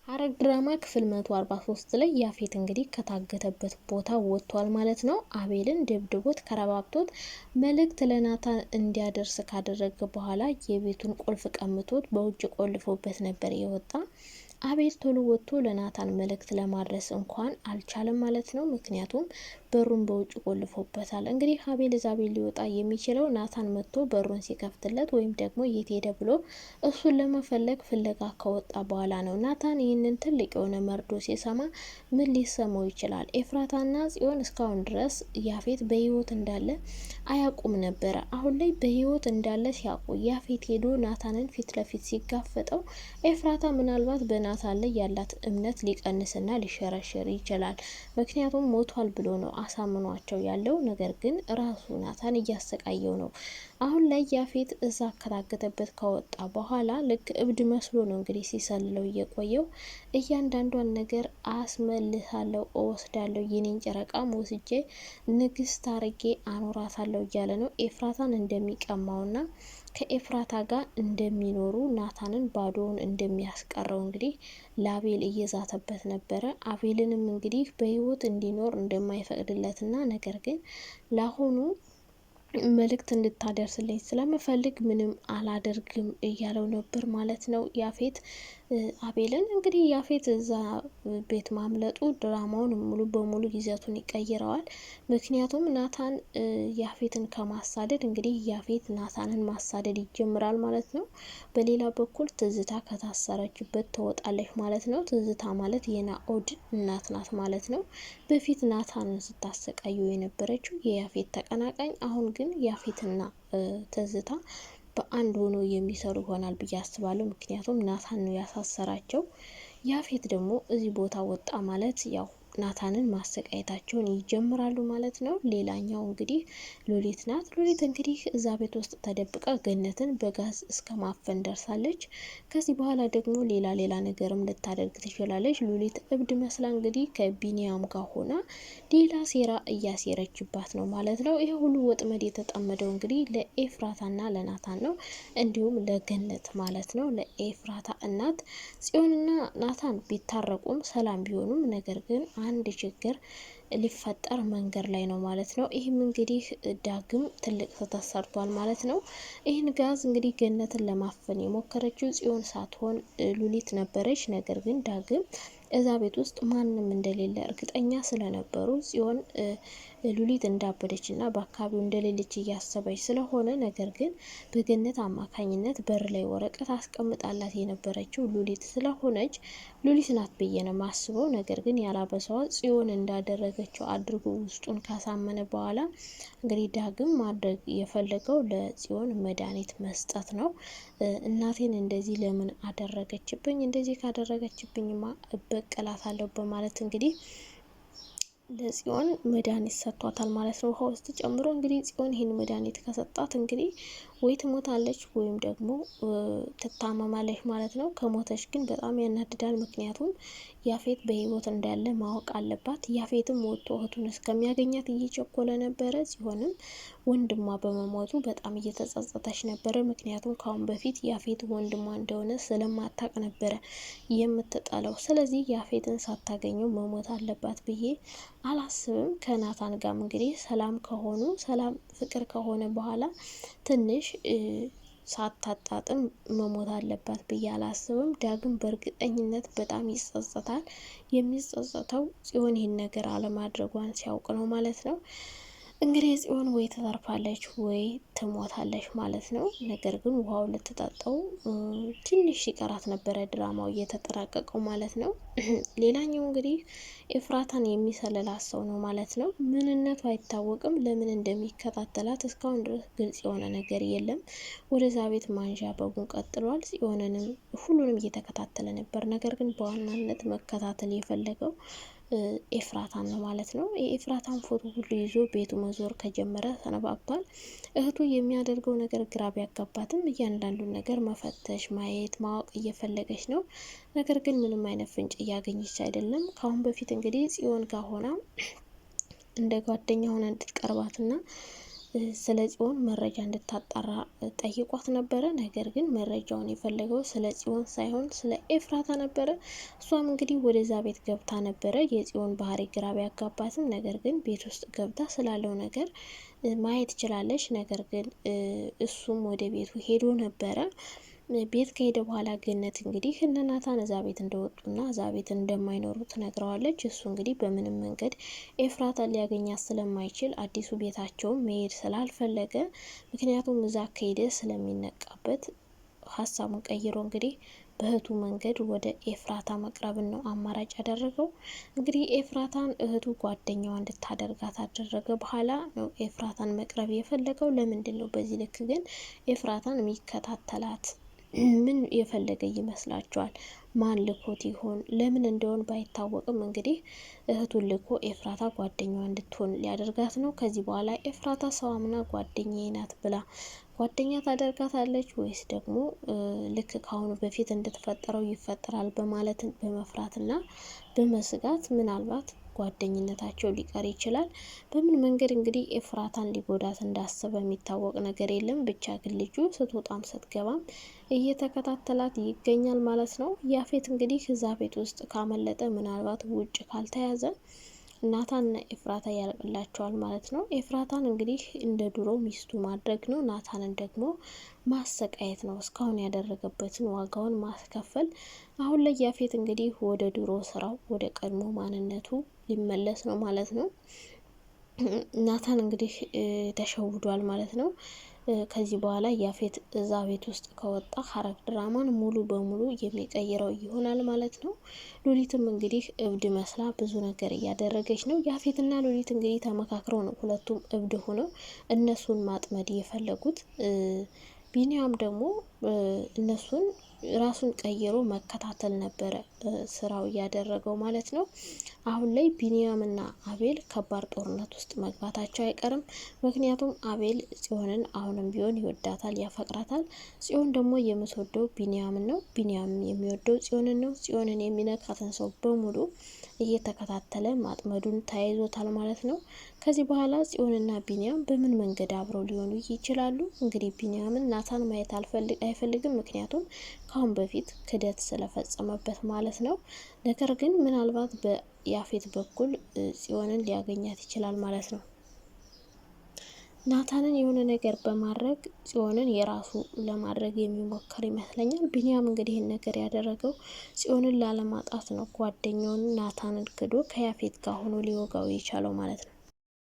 ሐረግ ድራማ ክፍል 143 ላይ ያፌት እንግዲህ ከታገተበት ቦታ ወጥቷል ማለት ነው። አቤልን ደብድቦት ከረባብቶት መልእክት ለናታን እንዲያደርስ ካደረገ በኋላ የቤቱን ቁልፍ ቀምቶት በውጭ ቆልፎበት ነበር የወጣ። አቤል ቶሎ ወጥቶ ለናታን መልእክት ለማድረስ እንኳን አልቻለም ማለት ነው። ምክንያቱም በሩን በውጭ ቆልፎበታል። እንግዲህ አቤል ዛቤል ሊወጣ የሚችለው ናታን መጥቶ በሩን ሲከፍትለት ወይም ደግሞ የት ሄደ ብሎ እሱን ለመፈለግ ፍለጋ ከወጣ በኋላ ነው። ናታን ይህንን ትልቅ የሆነ መርዶ ሲሰማ ምን ሊሰማው ይችላል? ኤፍራታና ጽዮን እስካሁን ድረስ ያፌት በህይወት እንዳለ አያውቁም ነበረ። አሁን ላይ በህይወት እንዳለ ሲያውቁ ያፌት ሄዶ ናታንን ፊት ለፊት ሲጋፈጠው ኤፍራታ ምናልባት በናታን ላይ ያላት እምነት ሊቀንስና ሊሸረሸር ይችላል። ምክንያቱም ሞቷል ብሎ ነው አሳምኗቸው ያለው። ነገር ግን ራሱ ናታን እያሰቃየው ነው። አሁን ላይ ያፌት እዛ ከታገተበት ከወጣ በኋላ ልክ እብድ መስሎ ነው እንግዲህ ሲሰልለው እየቆየው። እያንዳንዷን ነገር አስመልሳለሁ፣ እወስዳለሁ፣ የኔን ጨረቃም ወስጄ ንግስት አርጌ አኖራታለሁ እያለ ነው። ኤፍራታን እንደሚቀማውና ከኤፍራታ ጋር እንደሚኖሩ ናታንን ባዶውን እንደሚያስቀረው እንግዲህ ለአቤል እየዛተበት ነበረ። አቤልንም እንግዲህ በህይወት እንዲኖር እንደማይፈቅድለትና ነገር ግን ለአሁኑ መልእክት እንድታደርስልኝ ስለምፈልግ ምንም አላደርግም እያለው ነበር ማለት ነው ያፌት አቤልን። እንግዲህ ያፌት እዛ ቤት ማምለጡ ድራማውን ሙሉ በሙሉ ይዘቱን ይቀይረዋል። ምክንያቱም ናታን ያፌትን ከማሳደድ እንግዲህ ያፌት ናታንን ማሳደድ ይጀምራል ማለት ነው። በሌላ በኩል ትዝታ ከታሰረችበት ትወጣለች ማለት ነው። ትዝታ ማለት የናኦድ እናት ናት ማለት ነው። በፊት ናታንን ስታሰቃዩ የነበረችው የያፌት ተቀናቃኝ፣ አሁን ግን ያፌትና ትዝታ በአንድ ሆኖ የሚሰሩ ይሆናል ብዬ አስባለሁ። ምክንያቱም ናታን ነው ያሳሰራቸው። ያፌት ደግሞ እዚህ ቦታ ወጣ ማለት ያው ናታንን ማሰቃየታቸውን ይጀምራሉ ማለት ነው። ሌላኛው እንግዲህ ሉሊት ናት። ሉሊት እንግዲህ እዛ ቤት ውስጥ ተደብቃ ገነትን በጋዝ እስከ ማፈን ደርሳለች። ከዚህ በኋላ ደግሞ ሌላ ነገርም ልታደርግ ትችላለች። ሉሊት እብድ መስላ እንግዲህ ከቢኒያም ጋር ሆና ሌላ ሴራ እያሴረችባት ነው ማለት ነው። ይሄ ሁሉ ወጥመድ የተጠመደው እንግዲህ ለኤፍራታና ለናታን ነው፣ እንዲሁም ለገነት ማለት ነው። ለኤፍራታ እናት ጽዮንና ናታን ቢታረቁም ሰላም ቢሆኑም ነገር ግን አንድ ችግር ሊፈጠር መንገድ ላይ ነው ማለት ነው። ይህም እንግዲህ ዳግም ትልቅ ስህተት ሰርቷል ማለት ነው። ይህን ጋዝ እንግዲህ ገነትን ለማፈን የሞከረችው ጽዮን ሳትሆን ሉሊት ነበረች። ነገር ግን ዳግም እዛ ቤት ውስጥ ማንም እንደሌለ እርግጠኛ ስለነበሩ ጽዮን ሉሊት እንዳበደች እና በአካባቢው እንደሌለች እያሰበች ስለሆነ ነገር ግን በገነት አማካኝነት በር ላይ ወረቀት አስቀምጣላት የነበረችው ሉሊት ስለሆነች ሉሊት ናት ብዬ ነው ማስበው። ነገር ግን ያላበሰዋ ጽዮን እንዳደረገችው አድርጎ ውስጡን ካሳመነ በኋላ እንግዲህ ዳግም ማድረግ የፈለገው ለጽዮን መድኃኒት መስጠት ነው። እናቴን እንደዚህ ለምን አደረገችብኝ? እንደዚህ ካደረገችብኝማ እበቀላታለሁ በማለት እንግዲህ ለጽዮን መድኃኒት ሰጥቷታል ማለት ነው። ውሃ ውስጥ ጨምሮ እንግዲህ ጽዮን ይህን መድኃኒት ከሰጣት እንግዲህ ወይ ትሞታለች ወይም ደግሞ ትታመማለች ማለት ነው። ከሞተች ግን በጣም ያናድዳል። ምክንያቱም ያፌት በህይወት እንዳለ ማወቅ አለባት። ያፌትም ወጥቶ እህቱን እስከሚያገኛት እየቸኮለ ነበረ። ሲሆንም ወንድሟ በመሞቱ በጣም እየተጸጸተች ነበረ። ምክንያቱም ካሁን በፊት ያፌት ወንድሟ እንደሆነ ስለማታቅ ነበረ የምትጠለው። ስለዚህ ያፌትን ሳታገኘው መሞት አለባት ብዬ አላስብም። ከናታን ጋርም እንግዲህ ሰላም ከሆኑ ሰላም ፍቅር ከሆነ በኋላ ትንሽ ሳታጣጥም መሞት አለባት ብዬ አላስብም። ዳግም በእርግጠኝነት በጣም ይጸጸታል። የሚጸጸተው ጽዮን ይህን ነገር አለማድረጓን ሲያውቅ ነው ማለት ነው። እንግዲህ ጽዮን ወይ ትተርፋለች ወይ ትሞታለች ማለት ነው። ነገር ግን ውሃው ልትጠጣው ትንሽ ሲቀራት ነበረ ድራማው እየተጠራቀቀው ማለት ነው። ሌላኛው እንግዲህ ኤፍራታን የሚሰልላት ሰው ነው ማለት ነው። ምንነቱ አይታወቅም። ለምን እንደሚከታተላት እስካሁን ድረስ ግልጽ የሆነ ነገር የለም። ወደዛ ቤት ማንዣበቡን ቀጥሏል። ጽዮንንም ሁሉንም እየተከታተለ ነበር። ነገር ግን በዋናነት መከታተል የፈለገው ኤፍራታን ነው ማለት ነው። የኤፍራታን ፎቶ ሁሉ ይዞ ቤቱ መዞር ከጀመረ ሰነባብቷል። እህቱ የሚያደርገው ነገር ግራ ቢያጋባትም እያንዳንዱን ነገር መፈተሽ፣ ማየት፣ ማወቅ እየፈለገች ነው። ነገር ግን ምንም አይነት ፍንጭ እያገኘች አይደለም። ከአሁን በፊት እንግዲህ ጽዮን ጋር ሆና እንደ ጓደኛ ሆና እንድትቀርባትና ስለ ጽዮን መረጃ እንድታጣራ ጠይቋት ነበረ። ነገር ግን መረጃውን የፈለገው ስለ ጽዮን ሳይሆን ስለ ኤፍራታ ነበረ። እሷም እንግዲህ ወደዛ ቤት ገብታ ነበረ። የጽዮን ባህሪ ግራ ቢያጋባትም ነገር ግን ቤት ውስጥ ገብታ ስላለው ነገር ማየት ትችላለች። ነገር ግን እሱም ወደ ቤቱ ሄዶ ነበረ። ቤት ከሄደ በኋላ ገነት እንግዲህ እነ ናታን እዛ ቤት እንደወጡና እዛ ቤት እንደማይኖሩ ትነግረዋለች። እሱ እንግዲህ በምንም መንገድ ኤፍራታን ሊያገኛት ስለማይችል አዲሱ ቤታቸውን መሄድ ስላልፈለገ፣ ምክንያቱም እዛ ከሄደ ስለሚነቃበት ሀሳቡን ቀይሮ እንግዲህ በእህቱ መንገድ ወደ ኤፍራታ መቅረብን ነው አማራጭ ያደረገው። እንግዲህ ኤፍራታን እህቱ ጓደኛዋ እንድታደርጋት አደረገ። በኋላ ነው ኤፍራታን መቅረብ የፈለገው። ለምንድን ነው በዚህ ልክ ግን ኤፍራታን የሚከታተላት? ምን የፈለገ ይመስላችኋል? ማን ልኮት ይሆን? ለምን እንደሆን ባይታወቅም እንግዲህ እህቱን ልኮ ኤፍራታ ጓደኛዋ እንድትሆን ሊያደርጋት ነው። ከዚህ በኋላ ኤፍራታ ሰው አምና ጓደኛዬ ናት ብላ ጓደኛ ታደርጋታለች ወይስ ደግሞ ልክ ካሁኑ በፊት እንደተፈጠረው ይፈጠራል በማለት በመፍራትና በመስጋት ምናልባት ጓደኝነታቸው ሊቀር ይችላል። በምን መንገድ እንግዲህ ኤፍራታን ሊጎዳት እንዳሰበ የሚታወቅ ነገር የለም። ብቻ ግን ልጁ ስትወጣም ስትገባም እየተከታተላት ይገኛል ማለት ነው። ያፌት እንግዲህ እዛ ቤት ውስጥ ካመለጠ ምናልባት ውጭ ካልተያዘ ናታንና ኤፍራታ ያልቅላቸዋል ማለት ነው። ኤፍራታን እንግዲህ እንደ ድሮ ሚስቱ ማድረግ ነው። ናታንን ደግሞ ማሰቃየት ነው። እስካሁን ያደረገበትን ዋጋውን ማስከፈል። አሁን ላይ ያፌት እንግዲህ ወደ ድሮ ስራው ወደ ቀድሞ ማንነቱ ሊመለስ ነው ማለት ነው። ናታን እንግዲህ ተሸውዷል ማለት ነው። ከዚህ በኋላ ያፌት እዛ ቤት ውስጥ ከወጣ ሐረግ ድራማን ሙሉ በሙሉ የሚቀይረው ይሆናል ማለት ነው። ሉሊትም እንግዲህ እብድ መስላ ብዙ ነገር እያደረገች ነው። ያፌትና ሉሊት እንግዲህ ተመካክረው ነው ሁለቱም እብድ ሆነው እነሱን ማጥመድ የፈለጉት። ቢኒያም ደግሞ እነሱን ራሱን ቀይሮ መከታተል ነበረ ስራው እያደረገው ማለት ነው። አሁን ላይ ቢኒያምና አቤል ከባድ ጦርነት ውስጥ መግባታቸው አይቀርም። ምክንያቱም አቤል ጽዮንን አሁንም ቢሆን ይወዳታል፣ ያፈቅራታል። ጽዮን ደግሞ የምትወደው ቢኒያምን ነው። ቢኒያም የሚወደው ጽዮንን ነው። ጽዮንን የሚነካትን ሰው በሙሉ እየተከታተለ ማጥመዱን ተያይዞታል ማለት ነው። ከዚህ በኋላ ጽዮንና ቢኒያም በምን መንገድ አብረው ሊሆኑ ይችላሉ? እንግዲህ ቢኒያምን ናታን ማየት አይፈልግም። ምክንያቱም ካሁን በፊት ክደት ስለፈጸመበት ማለት ነው። ነገር ግን ምናልባት በያፌት በኩል ጽዮንን ሊያገኛት ይችላል ማለት ነው። ናታንን የሆነ ነገር በማድረግ ጽዮንን የራሱ ለማድረግ የሚሞክር ይመስለኛል። ቢኒያም እንግዲህ ይህን ነገር ያደረገው ጽዮንን ላለማጣት ነው። ጓደኛውን ናታንን ክዶ ከያፌት ጋር ሆኖ ሊወጋው የቻለው ማለት ነው።